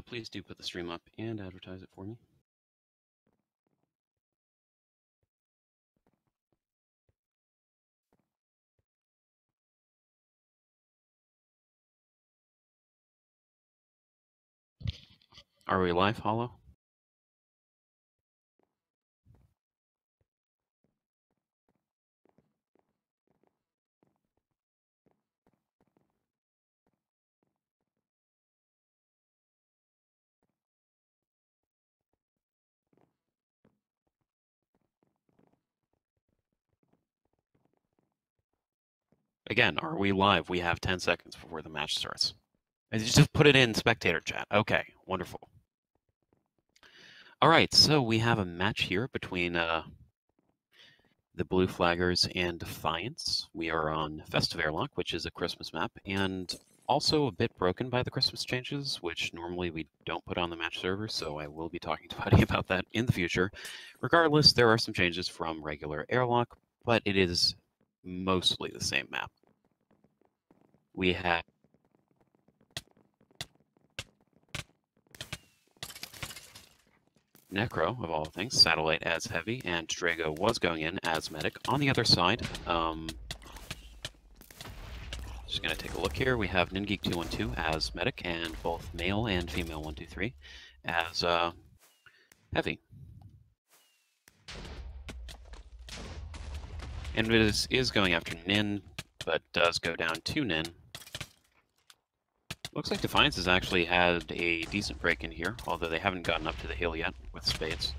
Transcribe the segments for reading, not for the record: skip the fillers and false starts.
Please do put the stream up and advertise it for me. Are we live, Hollow? Again, are we live? We have 10 seconds before the match starts. And just put it in spectator chat. Okay, wonderful. All right, so we have a match here between the Blue Flaggers and Defiance. We are on Festive Airlock, which is a Christmas map, and also a bit broken by the Christmas changes, which normally we don't put on the match server, so I will be talking to Buddy about that in the future. Regardless, there are some changes from regular Airlock, but it is mostly the same map. We have Necro, of all things, Satellite as Heavy, and Drago was going in as Medic. On the other side, just going to take a look here. We have NinGeek212 as Medic, and both male and female 123 as Heavy. And it is going after Nin, but does go down to Nin. Looks like Defiance has actually had a decent break in here, although they haven't gotten up to the hill yet with Spades.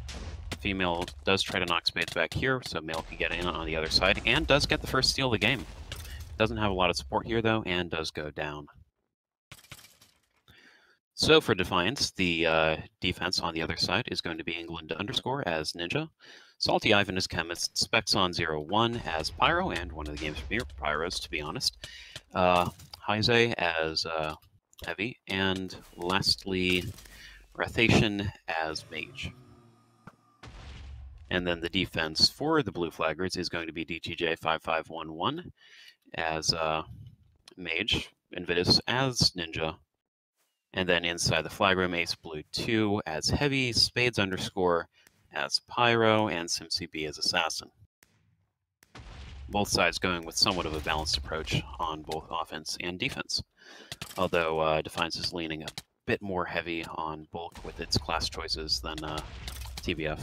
Female does try to knock Spades back here, so male can get in on the other side, and does get the first steal of the game. Doesn't have a lot of support here, though, and does go down. So for Defiance, the defense on the other side is going to be England _ as Ninja, Salty Ivan as Chemist, Spexon01 as Pyro, and one of the game's premier Pyros, to be honest, Heise as Heavy, and lastly, Rathation as Mage. And then the defense for the Blue Flaggers is going to be DTJ5511 as Mage, Invitus as Ninja, and then inside the flag room, Ace Blue 2 as Heavy, Spades _ as Pyro, and SimCB as Assassin. Both sides going with somewhat of a balanced approach on both offense and defense, although Defiance is leaning a bit more heavy on bulk with its class choices than TBF.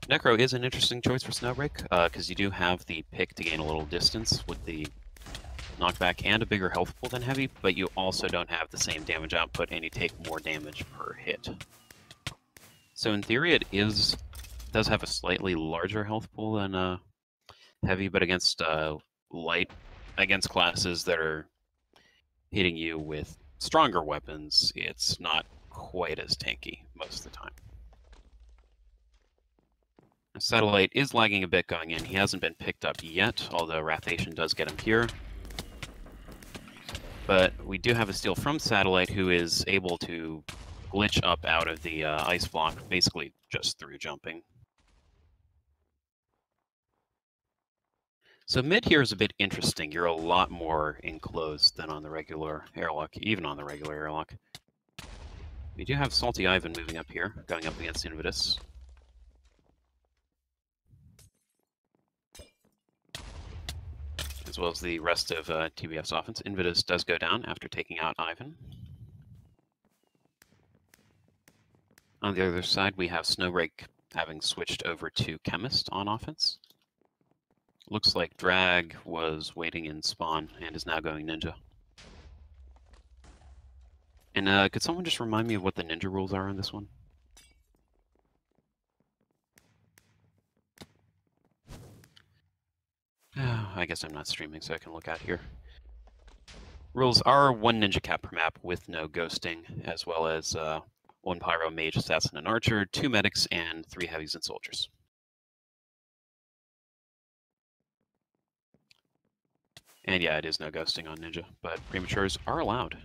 Necro is an interesting choice for Snowbreak, because you do have the pick to gain a little distance with the knockback and a bigger health pool than Heavy, but you also don't have the same damage output and you take more damage per hit. So in theory it does have a slightly larger health pool than Heavy, but against against classes that are hitting you with stronger weapons, it's not quite as tanky most of the time. Satellite is lagging a bit going in. He hasn't been picked up yet, although Rathation does get him here. But we do have a steal from Satellite, who is able to glitch up out of the ice block, basically just through jumping. So mid here is a bit interesting. You're a lot more enclosed than on the regular airlock, even on the regular airlock. We do have Salty Ivan moving up here, going up against Invitus. As well as the rest of TBF's offense. Invitus does go down after taking out Ivan. On the other side, we have Snowbreak having switched over to Chemist on offense. Looks like Drag was waiting in spawn and is now going Ninja. And could someone just remind me of what the Ninja rules are on this one? I guess I'm not streaming, so I can look out here. Rules are 1 Ninja cap per map with no ghosting, as well as 1 Pyro, Mage, Assassin, and Archer, 2 Medics, and 3 Heavies and Soldiers. And yeah, it is no ghosting on Ninja, but Prematures are allowed.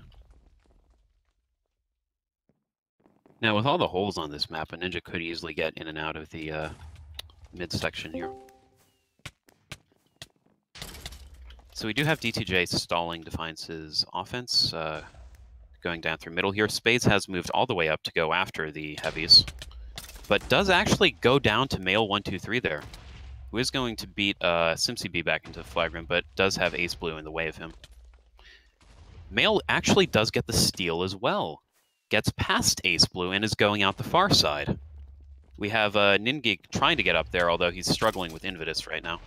Now, with all the holes on this map, a Ninja could easily get in and out of the midsection here. So we do have DTJ stalling Defiance's offense, going down through middle here. Spades has moved all the way up to go after the heavies, but does actually go down to male 1-2-3 there, who is going to beat SimCB back into the flag room, but does have ace blue in the way of him. Male actually does get the steal as well. Gets past ace blue and is going out the far side. We have Ningeek trying to get up there, although he's struggling with Invidus right now.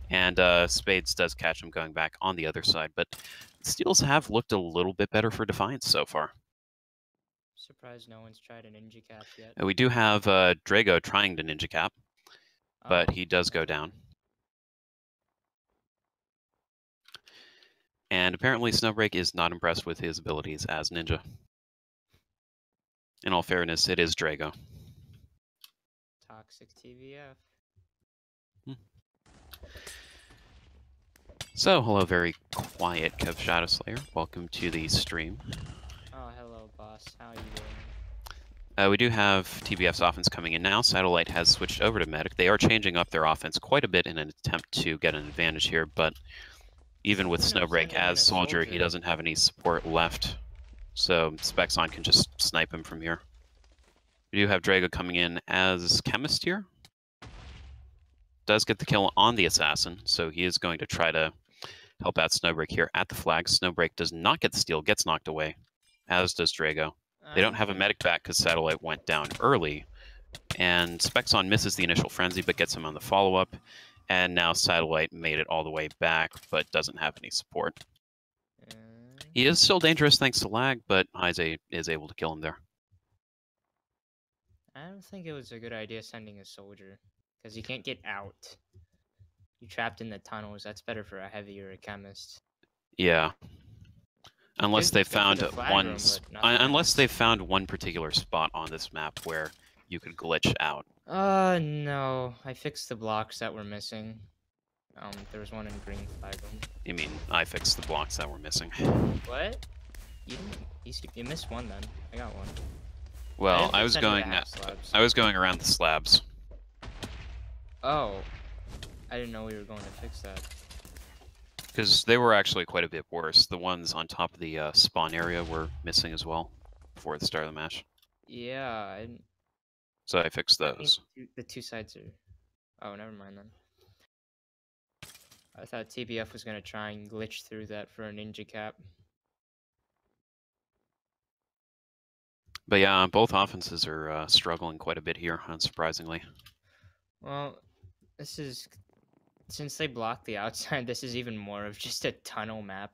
And Spades does catch him going back on the other side, but steals have looked a little bit better for Defiance so far. Surprised no one's tried a ninja cap yet. We do have Drago trying to ninja cap, but he does go down. And apparently Snowbreak is not impressed with his abilities as ninja. In all fairness, it is Drago. Toxic TVF. So, hello, very quiet Kev Shadowslayer. Welcome to the stream. Oh, hello, boss. How are you doing? We do have TBF's offense coming in now. Satellite has switched over to Medic. They are changing up their offense quite a bit in an attempt to get an advantage here, but even with Snowbreak as Soldier, he doesn't have any support left. So Spexon can just snipe him from here. We do have Drago coming in as Chemist here. Does get the kill on the Assassin, so he is going to try to help out Snowbreak here at the flag. Snowbreak does not get the steal, gets knocked away, as does Drago. They don't have a medic back because Satellite went down early, and Spexon misses the initial frenzy but gets him on the follow-up, and now Satellite made it all the way back but doesn't have any support. He is still dangerous thanks to lag, but Heize is able to kill him there. I don't think it was a good idea sending a soldier, because you can't get out. You're trapped in the tunnels. That's better for a heavy or a chemist. Yeah. Unless they found one, unless they they found one particular spot on this map where you could glitch out. No. I fixed the blocks that were missing. There was one in green flag room. You mean I fixed the blocks that were missing? What? You didn't. You missed one then. I got one. Well, I was going around the slabs. Oh, I didn't know we were going to fix that. Because they were actually quite a bit worse. The ones on top of the spawn area were missing as well before the start of the match. Yeah, So I fixed I those. think the two sides are... Oh, never mind then. I thought TBF was going to try and glitch through that for a ninja cap. But yeah, both offenses are struggling quite a bit here, unsurprisingly. Well, this is... Since they blocked the outside, this is even more of just a tunnel map.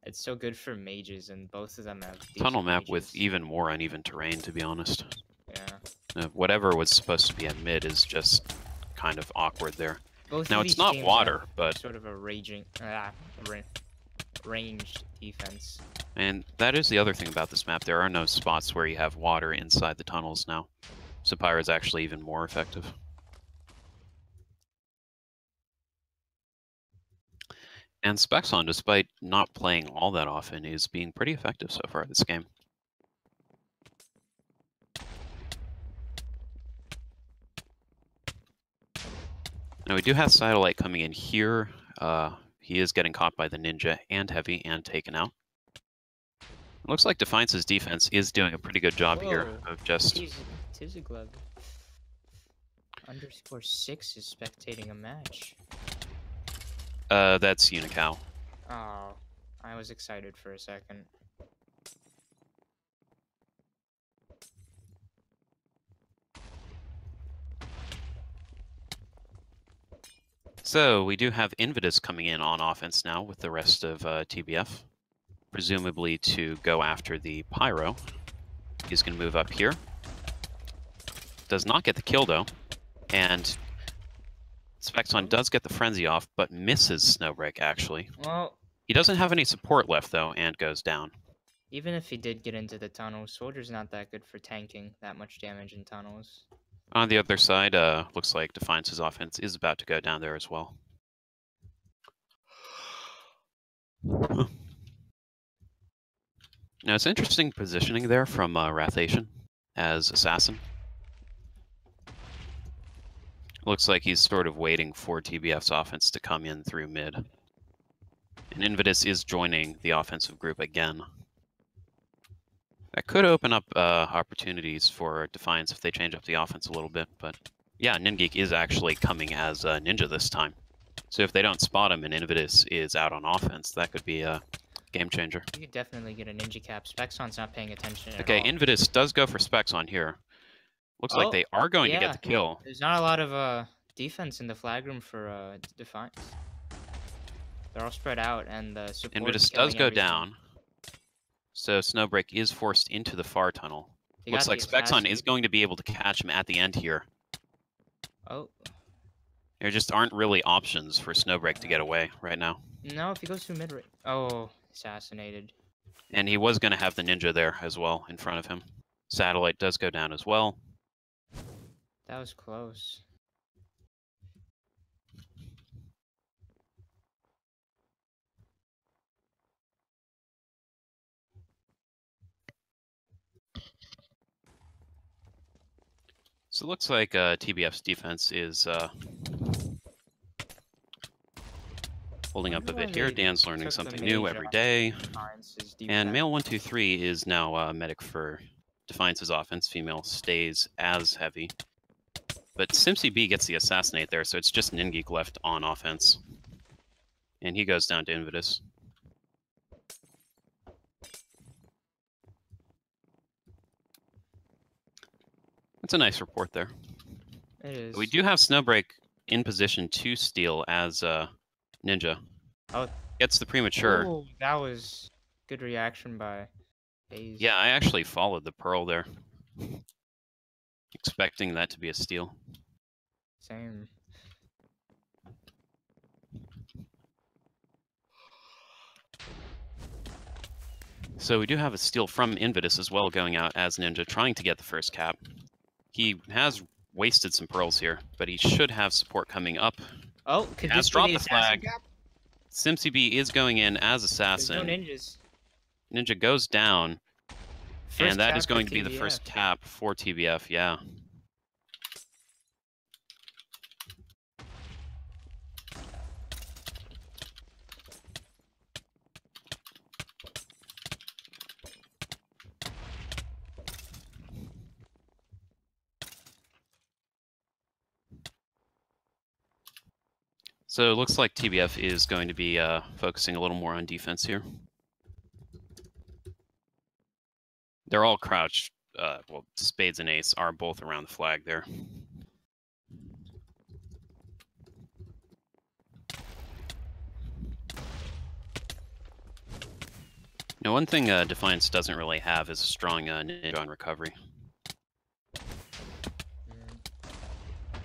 It's so good for mages, and both of them have Tunnel map mages. with even more uneven terrain, to be honest. Yeah. Whatever was supposed to be at mid is just kind of awkward there. Both now, of it's these not teams water, have but... sort of a ranged defense. And that is the other thing about this map. There are no spots where you have water inside the tunnels now. So Pyra is actually even more effective. And Spexon, despite not playing all that often, is being pretty effective so far this game. Now we do have Satellite coming in here. He is getting caught by the Ninja and Heavy and taken out. It looks like Defiance's defense is doing a pretty good job here of just... Tizaglove _6 is spectating a match. That's Unical. Oh, I was excited for a second. So, we do have Invidus coming in on offense now with the rest of TBF. Presumably to go after the Pyro. He's going to move up here. Does not get the kill, though. And Spexon does get the Frenzy off, but misses Snowbreak, actually. Well, he doesn't have any support left, though, and goes down. Even if he did get into the tunnels, Soldier's not that good for tanking that much damage in tunnels. On the other side, looks like Defiance's offense is about to go down there as well. Now, it's interesting positioning there from Wrathation as Assassin. Looks like he's sort of waiting for TBF's offense to come in through mid. And Invidus is joining the offensive group again. That could open up opportunities for Defiance if they change up the offense a little bit, but yeah, Ningeek is actually coming as a ninja this time. So if they don't spot him and Invidus is out on offense, that could be a game changer. You could definitely get a ninja cap. Spexon's not paying attention Okay, at all. Invidus does go for Specs on here. Looks like they are going to get the kill. There's not a lot of defense in the flag room for Defiance. They're all spread out, and the support Invidus does go down. So Snowbreak is forced into the far tunnel. Looks like Spexon is going to be able to catch him at the end here. Oh. There just aren't really options for Snowbreak to get away right now. No, if he goes through mid-range. Oh, assassinated. And he was going to have the ninja there as well in front of him. Satellite does go down as well. That was close. So it looks like TBF's defense is holding up a bit here. Dan's learning something new every day. And male 123 is now medic for Defiance's offense. Female stays as heavy. But Simpsy B gets the assassinate there, so it's just Ningeek left on offense. And he goes down to Invidus. That's a nice report there. It is. We do have Snowbreak in position to steal as Ninja. Oh. Gets the premature. Oh, that was good reaction by FaZe. Yeah, I actually followed the Pearl there. Expecting that to be a steal. Same. So we do have a steal from Invidus as well going out as Ninja, trying to get the first cap. He has wasted some pearls here, but he should have support coming up. Oh, could has this dropped be the flag. Simpsy B is going in as assassin. There's no ninjas. Ninja goes down, and that is going to be the TBF. first cap for TBF, yeah. So it looks like TBF is going to be focusing a little more on defense here. They're all crouched. Well, Spades and Ace are both around the flag there. Now, one thing Defiance doesn't really have is a strong ninja on recovery.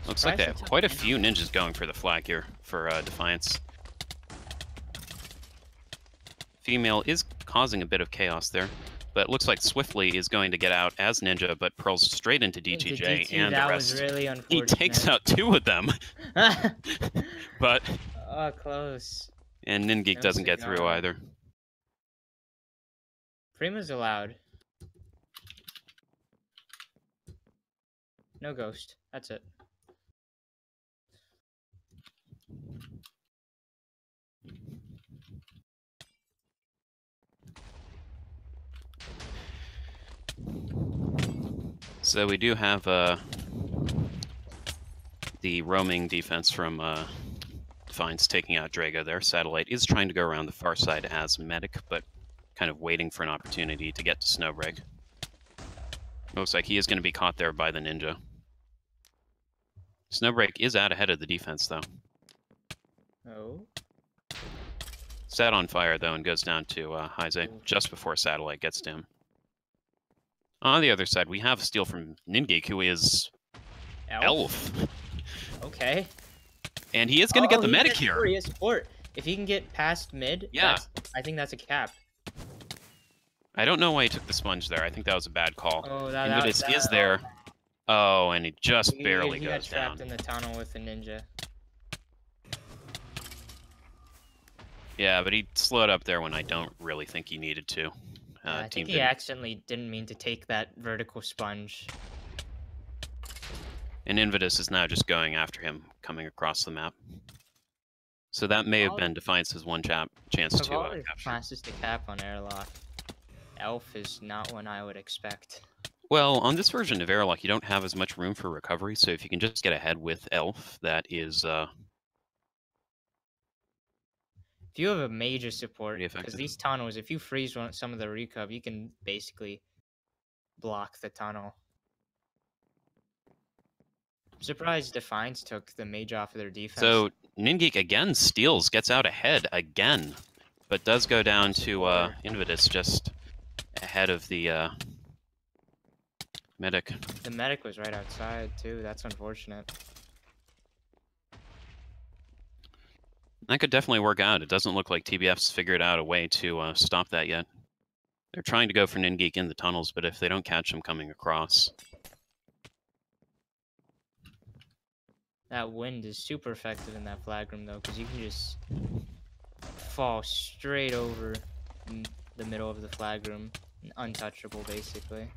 Looks like they have quite a few ninjas going for the flag here for Defiance. Female is causing a bit of chaos there, but it looks like Swiftly is going to get out as Ninja, but pearls straight into DTJ and the rest. Was really he takes out 2 of them. But oh, close. And Ningeek doesn't get through either. Prima's allowed. No ghost. That's it. So we do have the roaming defense from Defiance taking out Drago there. Satellite is trying to go around the far side as medic, but kind of waiting for an opportunity to get to Snowbreak. Looks like he is going to be caught there by the ninja. Snowbreak is out ahead of the defense, though. Oh. Set on fire, though, and goes down to Heise just before Satellite gets to him. On the other side, we have a steal from Ningeek, who is Elf. Okay. And he is going to get the medic here. He has support. If he can get past mid, yeah, I think that's a cap. I don't know why he took the sponge there. I think that was a bad call. Oh, Invidus is there. Oh, and he just barely goes got trapped down. in the tunnel with the ninja. Yeah, but he slowed up there when I don't really think he needed to. I think he accidentally didn't mean to take that vertical sponge. And Invidus is now just going after him, coming across the map. So that may have been Defiance's one chance to capture. Classes to cap on airlock. Elf is not one I would expect. Well, on this version of Airlock, you don't have as much room for recovery, so if you can just get ahead with Elf, that is If you have a major support, pretty because effective. these tunnels, if you freeze some of the recov, you can basically block the tunnel. I'm surprised Defiance took the mage off of their defense. So Ningeek again steals, gets out ahead again, but does go down to Invidus just ahead of the medic. The medic was right outside too. That's unfortunate. That could definitely work out. It doesn't look like TBF's figured out a way to stop that yet. They're trying to go for Ningeek in the tunnels, but if they don't catch him coming across... That wind is super effective in that flag room though, because you can just fall straight over the middle of the flag room. Untouchable, basically.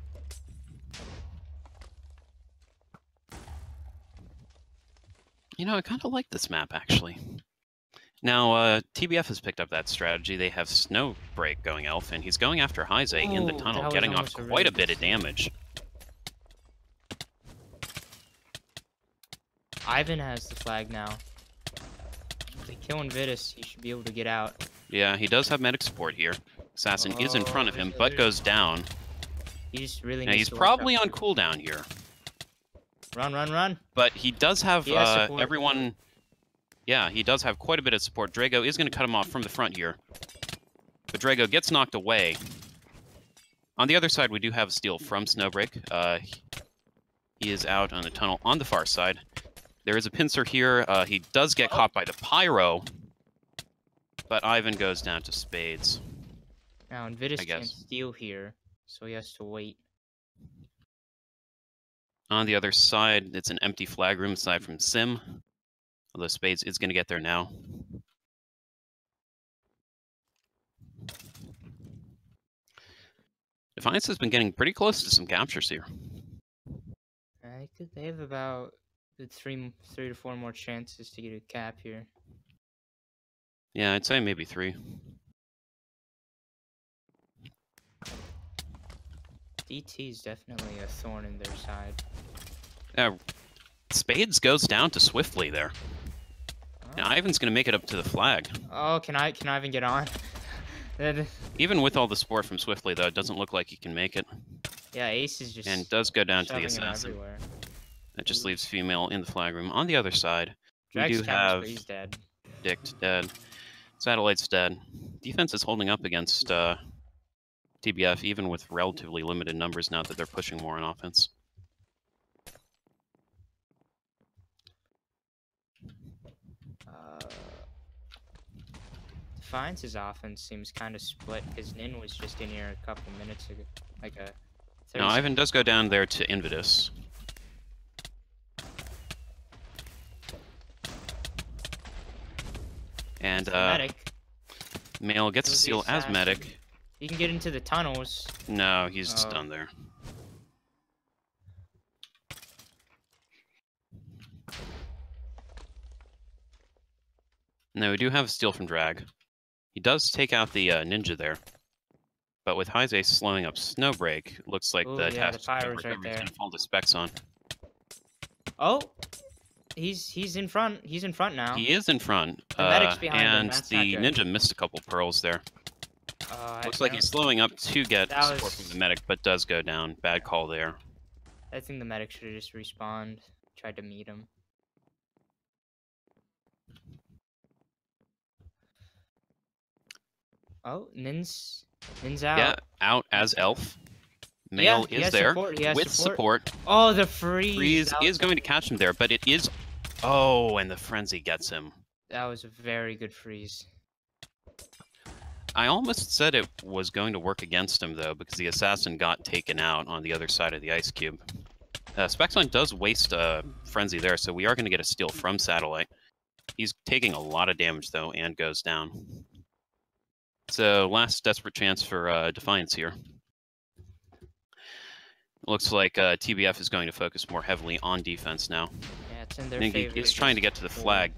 You know, I kind of like this map, actually. Now, TBF has picked up that strategy. They have Snowbreak going Elf, and he's going after Heize in the tunnel, getting off quite a bit of damage. Ivan has the flag now. If they kill Invidus, he should be able to get out. Yeah, he does have medic support here. Assassin is in front of him, but goes down. He just really Now, needs he's to probably on cooldown here. Run, run, run. But he does have support. everyone... Yeah, he does have quite a bit of support. Drago is going to cut him off from the front here. But Drago gets knocked away. On the other side, we do have a steal from Snowbreak. He is out on the tunnel on the far side. There is a pincer here. He does get caught by the Pyro. But Ivan goes down to Spades. Now, Invidus can't steal here, so he has to wait. On the other side, it's an empty flag room aside from Sim. Although Spades is going to get there now. Defiance has been getting pretty close to some captures here. They have about three to four more chances to get a cap here. Yeah, I'd say maybe 3. DT is definitely a thorn in their side. Spades goes down to Swiftly there. Now Ivan's going to make it up to the flag. Oh, can Ivan get on? Even with all the support from Swiftly, though, it doesn't look like he can make it. Yeah, Ace is just... And does go down to the Assassin. That just leaves Female in the flag room. On the other side, we do have... He's dead. Dict dead. Satellite's dead. Defense is holding up against TBF, even with relatively limited numbers now that they're pushing more on offense. Defiance's offense seems kind of split because Nin was just in here a couple minutes ago. No, Ivan does go down there to Invidus. And medic. Male gets a seal as medic. He can get into the tunnels. No, he's just done there. No, we do have a steal from Drag. He does take out the ninja there. But with Heize slowing up Snowbreak, it looks like the task Pyro's right there. going to fall to Specs on. Oh! He's in front. He's in front now. He is in front. The medic's behind him. And the ninja missed a couple pearls there. Looks like he's slowing up to get support from the medic, but does go down. Bad call there. I think the medic should have just respawned. Tried to meet him. Oh, Nin's out. Yeah, out as Elf. Male is there with support. Oh, the freeze. Freeze is going to catch him there, but it is... Oh, and the Frenzy gets him. That was a very good freeze. I almost said it was going to work against him, though, because the Assassin got taken out on the other side of the Ice Cube. Spexline does waste a Frenzy there, so we are going to get a steal from Satellite. He's taking a lot of damage, though, and goes down. So, last desperate chance for Defiance here. Looks like TBF is going to focus more heavily on defense now. Yeah, it's in their favor. He's trying to get to the flag.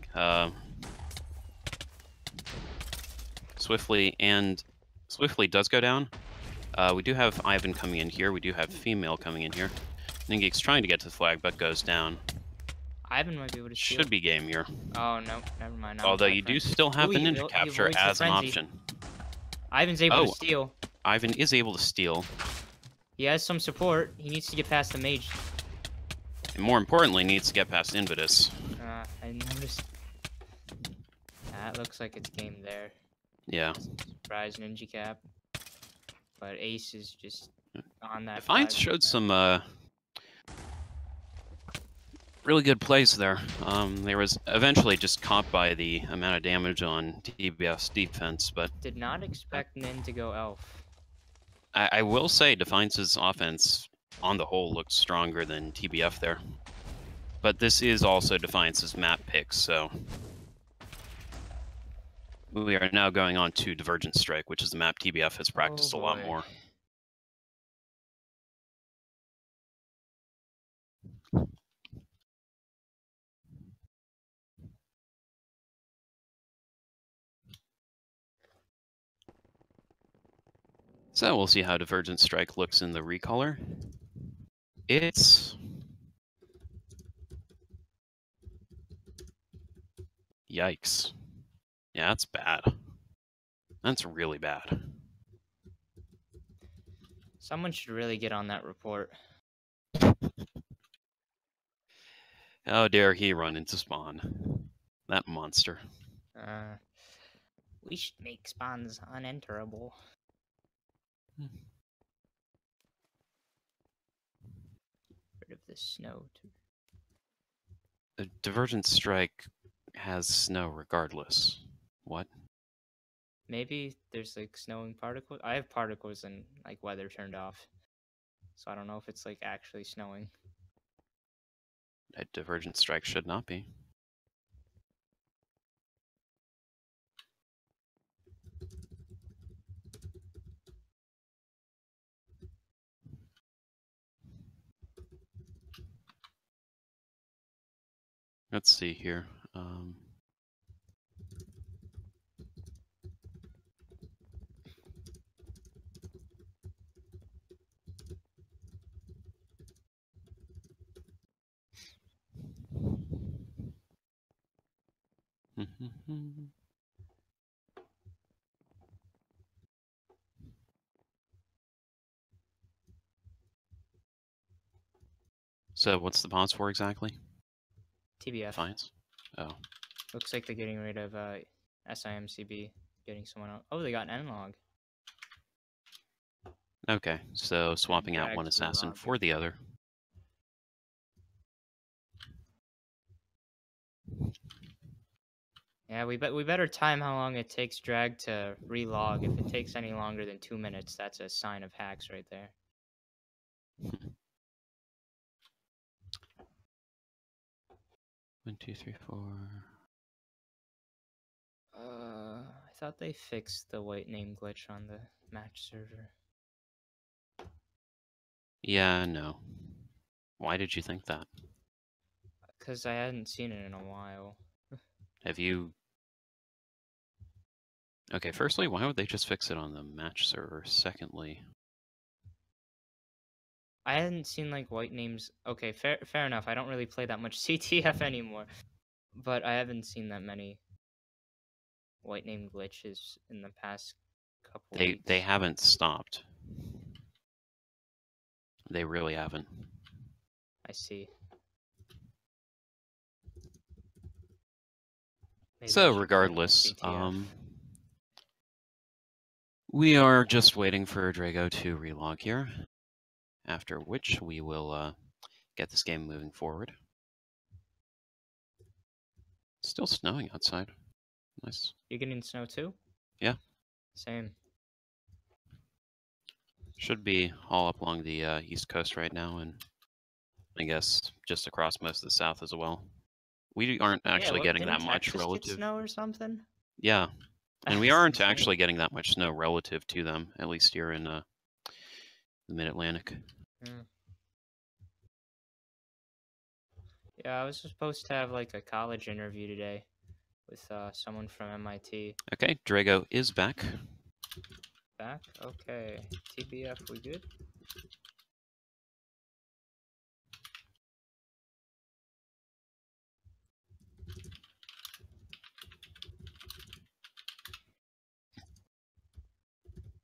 Swiftly does go down. We do have Ivan coming in here. We do have female coming in here. Ningeek's trying to get to the flag, but goes down. Ivan might be able to steal. Should be game here. Oh, no. Never mind. Now Although I'm you do frenzy. still have Ooh, the he ninja capture avoids the as an frenzy. option. Ivan's able to Oh. steal. Ivan is able to steal. He has some support. He needs to get past the mage. And more importantly, needs to get past Invitus. I noticed. That looks like it's game there. Yeah. Surprise ninja cap. But Ace is just on that. Defiance flag. showed some really good plays there. They was eventually just caught by the amount of damage on TBF's defense, but Did not expect Nin to go elf. I will say Defiance's offense on the whole looks stronger than TBF there. But this is also Defiance's map pick, so we are now going on to Divergent Strike, which is the map TBF has practiced a lot boy. more. So we'll see how Divergent Strike looks in the recolor. It's... Yikes. Yeah, that's bad. That's really bad. Someone should really get on that report. How dare he run into spawn. That monster. We should make spawns unenterable. Rid of the snow too. The Divergent Strike has snow regardless. What? Maybe there's like snowing particles. I have particles and like weather turned off. So I don't know if it's like actually snowing. A Divergent Strike should not be. Let's see here. So what's the pause for exactly? TBF. Defiance? Oh. Looks like they're getting rid of SIMCB, getting someone out. Oh, they got an N-log. Okay, so swapping out Drag one to assassin log. for the other. Yeah, we better time how long it takes drag to relog. If it takes any longer than 2 minutes, that's a sign of hacks right there. 1, 2, 3, 4. I thought they fixed the white name glitch on the match server. Yeah, no. Why did you think that? Because I hadn't seen it in a while. Have you... Okay, firstly, why would they just fix it on the match server? Secondly... I hadn't seen like white names. Okay, fair enough. I don't really play that much CTF anymore, but I haven't seen that many white name glitches in the past couple weeks. They haven't stopped. They really haven't. I see. Maybe I So should play more regardless, CTF. we are just waiting for Drago to relog here, after which we will get this game moving forward. It's still snowing outside. Nice. You getting snow too? Yeah. Same. Should be all up along the east coast right now, and I guess just across most of the south as well. We aren't actually getting that much Texas relative. get snow or something? Yeah, and we aren't actually getting that much snow relative to them, at least here in the Mid-Atlantic. Yeah, I was supposed to have like a college interview today with someone from MIT. Okay, Drago is back. back. Okay. TBF, we good?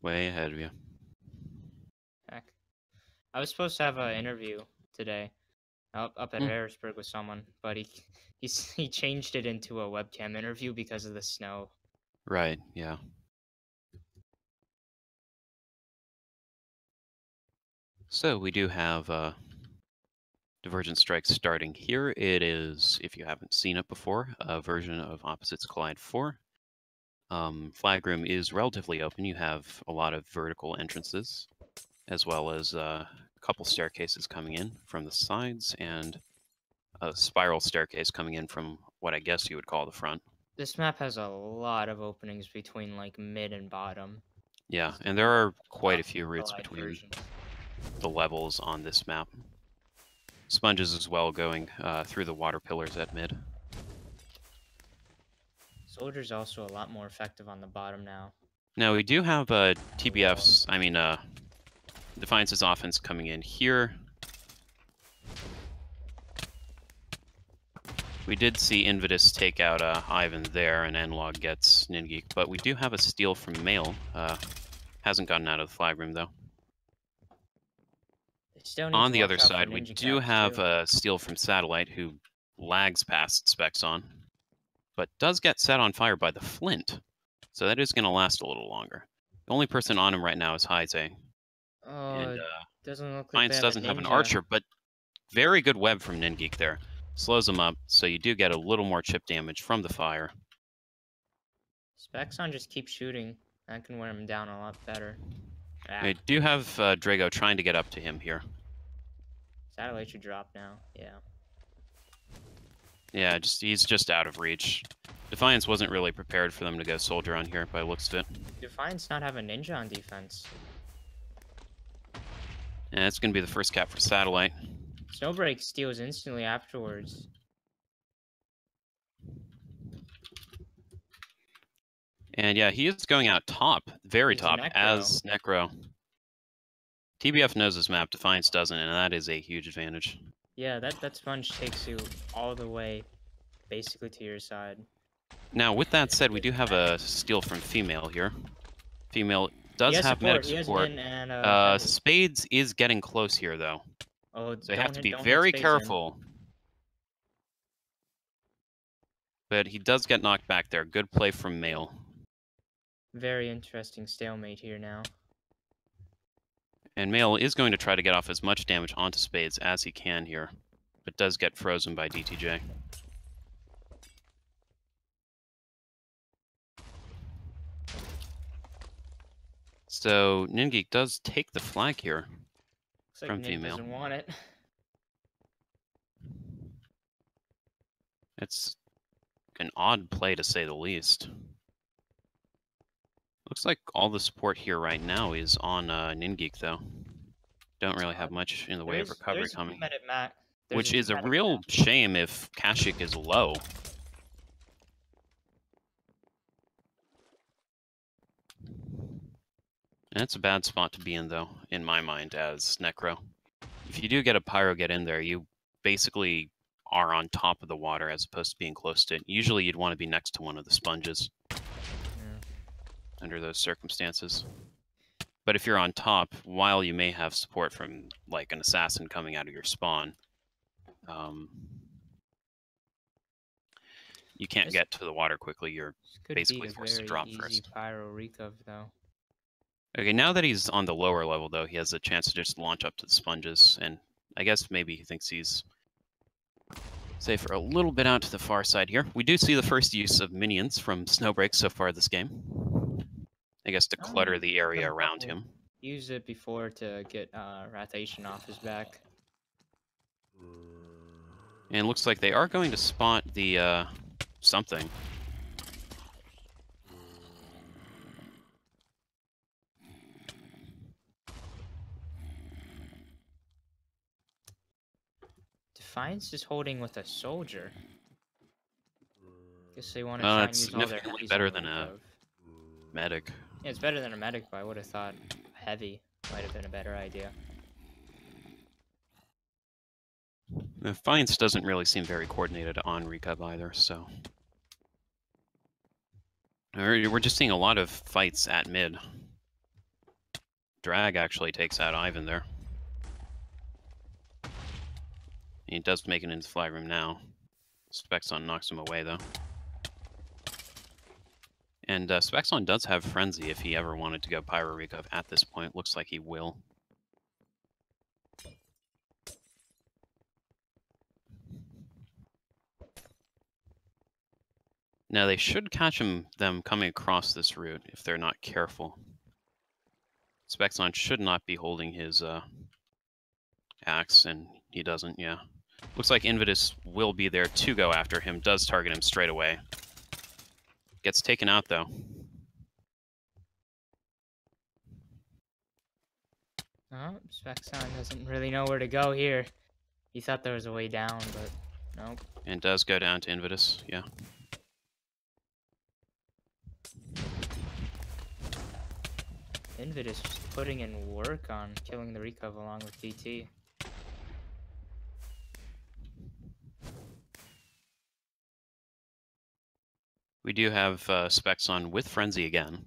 Way ahead of you. Heck. I was supposed to have an interview today up at Harrisburg with someone, but he changed it into a webcam interview because of the snow. Right, yeah. So we do have Divergent Strike starting here. It is, if you haven't seen it before, a version of Opposites Collide 4. Flag room is relatively open. You have a lot of vertical entrances, as well as a couple staircases coming in from the sides, and a spiral staircase coming in from what I guess you would call the front. This map has a lot of openings between like mid and bottom. Yeah, and there are quite a Opposite few routes Collide between versions. the levels on this map. Sponges as well going through the water pillars at mid. Soldier's also a lot more effective on the bottom now. Now we do have TBF's, Defiance's offense coming in here. We did see Invidus take out Ivan there, and Analog gets Ningeek, but we do have a steal from Mail. Hasn't gotten out of the flag room, though. They still need On to the watch other out for side, we ninja do caps, have too. a steal from Satellite, who lags past Specs on, but does get set on fire by the Flint, so that is going to last a little longer. The only person on him right now is Heise, Oh, and doesn't look like Defiance they doesn't have have a an ninja. archer, but very good web from Ningeek there. Slows him up, so you do get a little more chip damage from the fire. Specs on just keep shooting. That can wear him down a lot better. We do have Drago trying to get up to him here. Satellite should drop now. Yeah. Yeah, he's just out of reach. Defiance wasn't really prepared for them to go soldier on here by the looks of it. Defiance not have a ninja on defense. And it's going to be the first cap for Satellite. Snowbreak steals instantly afterwards. And yeah, he is going out top, very He's a top, Necro. as Necro. TBF knows this map, Defiance doesn't, and that is a huge advantage. Yeah, that sponge takes you all the way, basically to your side. Now, with that said, we do have a steal from Female here. Female does have medic support. And, Spades is getting close here, though. oh, So you have to be don't hit very Spades in. careful. But he does get knocked back there. Good play from Mail. Very interesting stalemate here now. And Mail is going to try to get off as much damage onto Spades as he can here, but does get frozen by DTJ. So Ningeek does take the flag here. Looks like From Nick Female. doesn't want it. It's an odd play to say the least. Looks like all the support here right now is on Ningeek, though. Don't really have much in the way of recovery coming. Which is a real shame if Kashyyyk is low. And it's a bad spot to be in, though, in my mind, as Necro. If you do get a Pyro get in there, you basically are on top of the water as opposed to being close to it. Usually you'd want to be next to one of the sponges under those circumstances. But if you're on top, while you may have support from, like, an assassin coming out of your spawn, you can't get to the water quickly. You're basically forced to drop first. Pyro recov, though. Okay, now that he's on the lower level, though, he has a chance to just launch up to the sponges, and I guess maybe he thinks he's safer a little bit out to the far side here. We do see the first use of minions from Snowbreak so far this game. I guess to clutter the area around him. Use it before to get rotation off his back. And it looks like they are going to spot the something. Defiance is holding with a soldier. Guess they want to try and it's use all their significantly heavies better on than a recov. medic. Yeah, it's better than a medic, but I would have thought heavy might have been a better idea. Defiance doesn't really seem very coordinated on Recub either, so... We're just seeing a lot of fights at mid. Drag actually takes out Ivan there. He does make it into the flag room now. Spexon knocks him away, though. And Spexon does have Frenzy if he ever wanted to go Pyro Recov at this point. Looks like he will. Now, they should catch them coming across this route if they're not careful. Spexon should not be holding his axe, and he doesn't, yeah. Looks like Invidus will be there to go after him, does target him straight away. Gets taken out, though. Oh, Spexon doesn't really know where to go here. He thought there was a way down, but nope. And does go down to Invidus, yeah. Invidus just putting in work on killing the Recov along with DT. We do have Spexon with Frenzy again.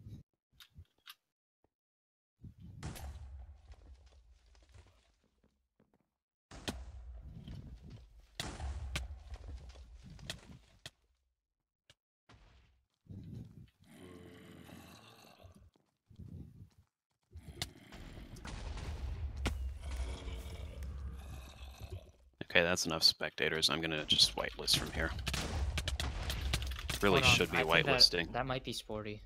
Okay, that's enough spectators. I'm gonna just whitelist from here. Really Hold on, should be I think whitelisting. That might be Sporty.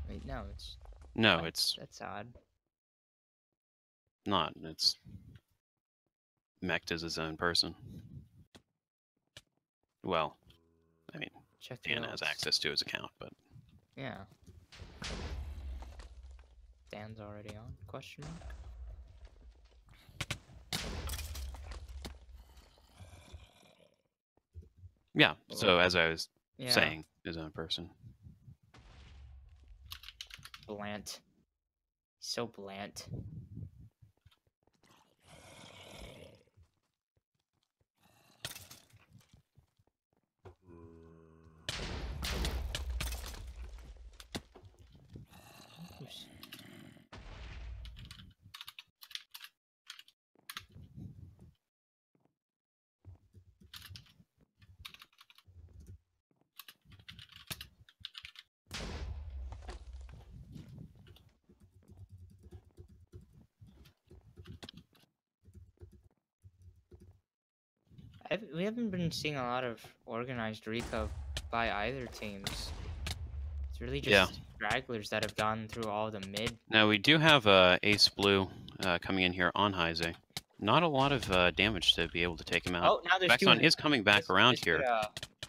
Wait, no, it's... No, what? it's That's odd. not. It's Mect is his own person. Well, I mean, Check the Dan has odds. access to his account, but Yeah. Dan's already on? Question mark? yeah. So as I was Yeah. saying, his own person. Blant. So bland. Oops. We haven't been seeing a lot of organized recov by either teams. It's really just stragglers that have gone through all the mid. Now we do have Ace Blue coming in here on Heise. Not a lot of damage to be able to take him out. Oh, now there's two. Spexon is coming back around This here. could,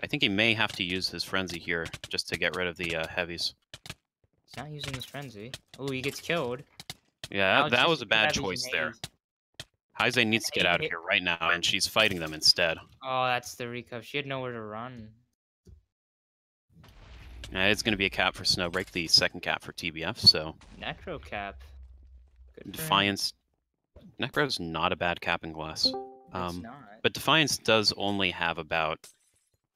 I think he may have to use his Frenzy here just to get rid of the heavies. he's not using his frenzy. Oh, he gets killed. Yeah, Now it's that just was a bad heavies choice and there. A's. Heise needs to get out of hit- here right now, and she's fighting them instead. Oh, that's the recov. She had nowhere to run. It's going to be a cap for Snowbreak, the second cap for TBF, so... Necro cap. Good for him. Defiance... Necro's not a bad capping class. It's not. But Defiance does only have about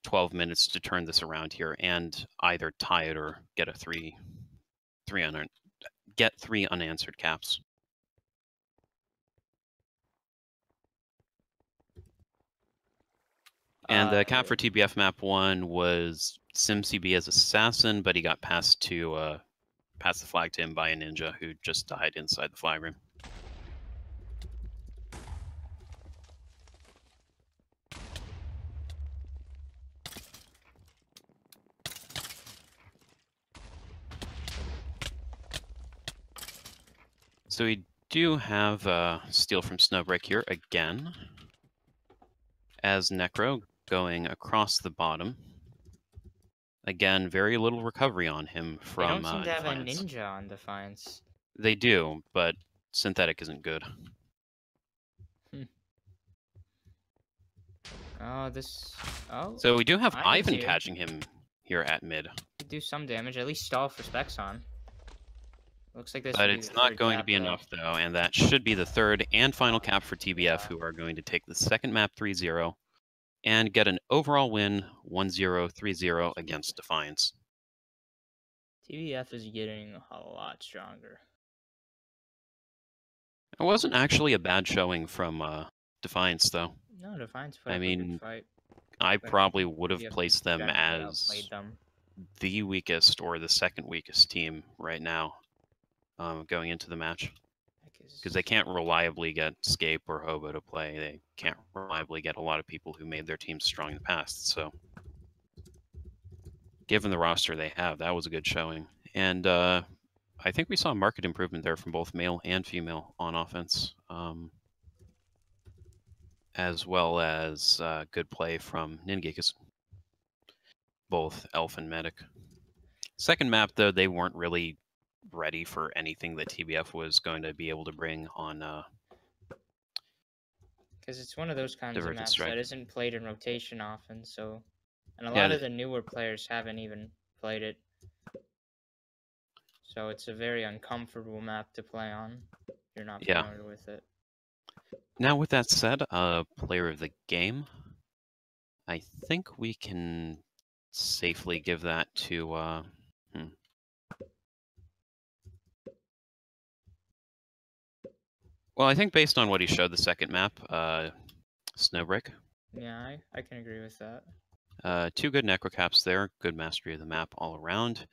12 minutes to turn this around here and either tie it or get a three unanswered caps. And the cap for TBF map 1 was SimCB as assassin, but he got passed the flag to him by a ninja who just died inside the flag room. So we do have steal from Snowbreak here again, as Necro going across the bottom. Again, very little recovery on him from They don't seem to have a Defiance. ninja on Defiance. They do, but synthetic isn't good. Oh, this. Oh. So we do have Ivan's Ivan here. catching him here at mid. Could do some damage. At least stall for specs on. Looks like this But will be it's the not third going to cap, be though. enough, though, and that should be the third and final cap for TBF, Yeah. who are going to take the second map 3-0 and get an overall win 1-0, 3-0 against Defiance. TBF is getting a lot stronger. It wasn't actually a bad showing from Defiance, though. No, Defiance put I up a mean, good fight. I But probably would have TBF placed them generally as outplayed them. the weakest or the second weakest team right now going into the match. Because they can't reliably get Scape or Hobo to play. They can't reliably get a lot of people who made their teams strong in the past. So, given the roster they have, that was a good showing. And I think we saw market improvement there from both male and female on offense, as well as good play from Ningekus, both Elf and Medic. Second map, though, they weren't really ready for anything that TBF was going to be able to bring on. Because it's one of those kinds of Divergent maps Strike. that isn't played in rotation often, so. And a Yeah, lot of the newer players haven't even played it. So it's a very uncomfortable map to play on if you're not Yeah. familiar with it. Now, with that said, player of the game, I think we can safely give that to. Well, I think based on what he showed the second map, Snowbreak. Yeah, I can agree with that. 2 good necrocaps there, good mastery of the map all around.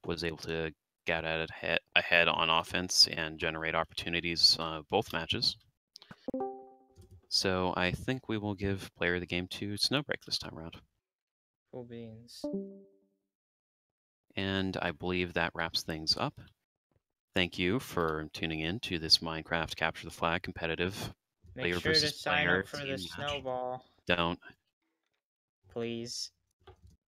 Was able to get at it ahead on offense and generate opportunities both matches. So I think we will give player of the game to Snowbreak this time around. Cool beans. And I believe that wraps things up. Thank you for tuning in to this Minecraft Capture the Flag competitive Make player sure to versus sign player up for team the match. snowball. Don't. Please.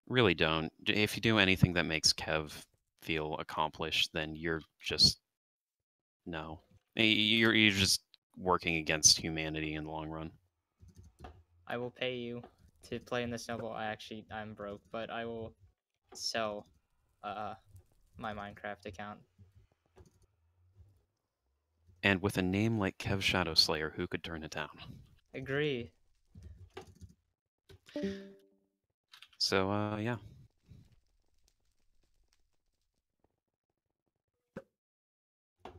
Really don't. If you do anything that makes Kev feel accomplished, then you're just no. You're just working against humanity in the long run. I will pay you to play in the snowball. I'm broke, but I will sell my Minecraft account. And with a name like Kev Shadowslayer, who could turn it down? Agree. So, yeah.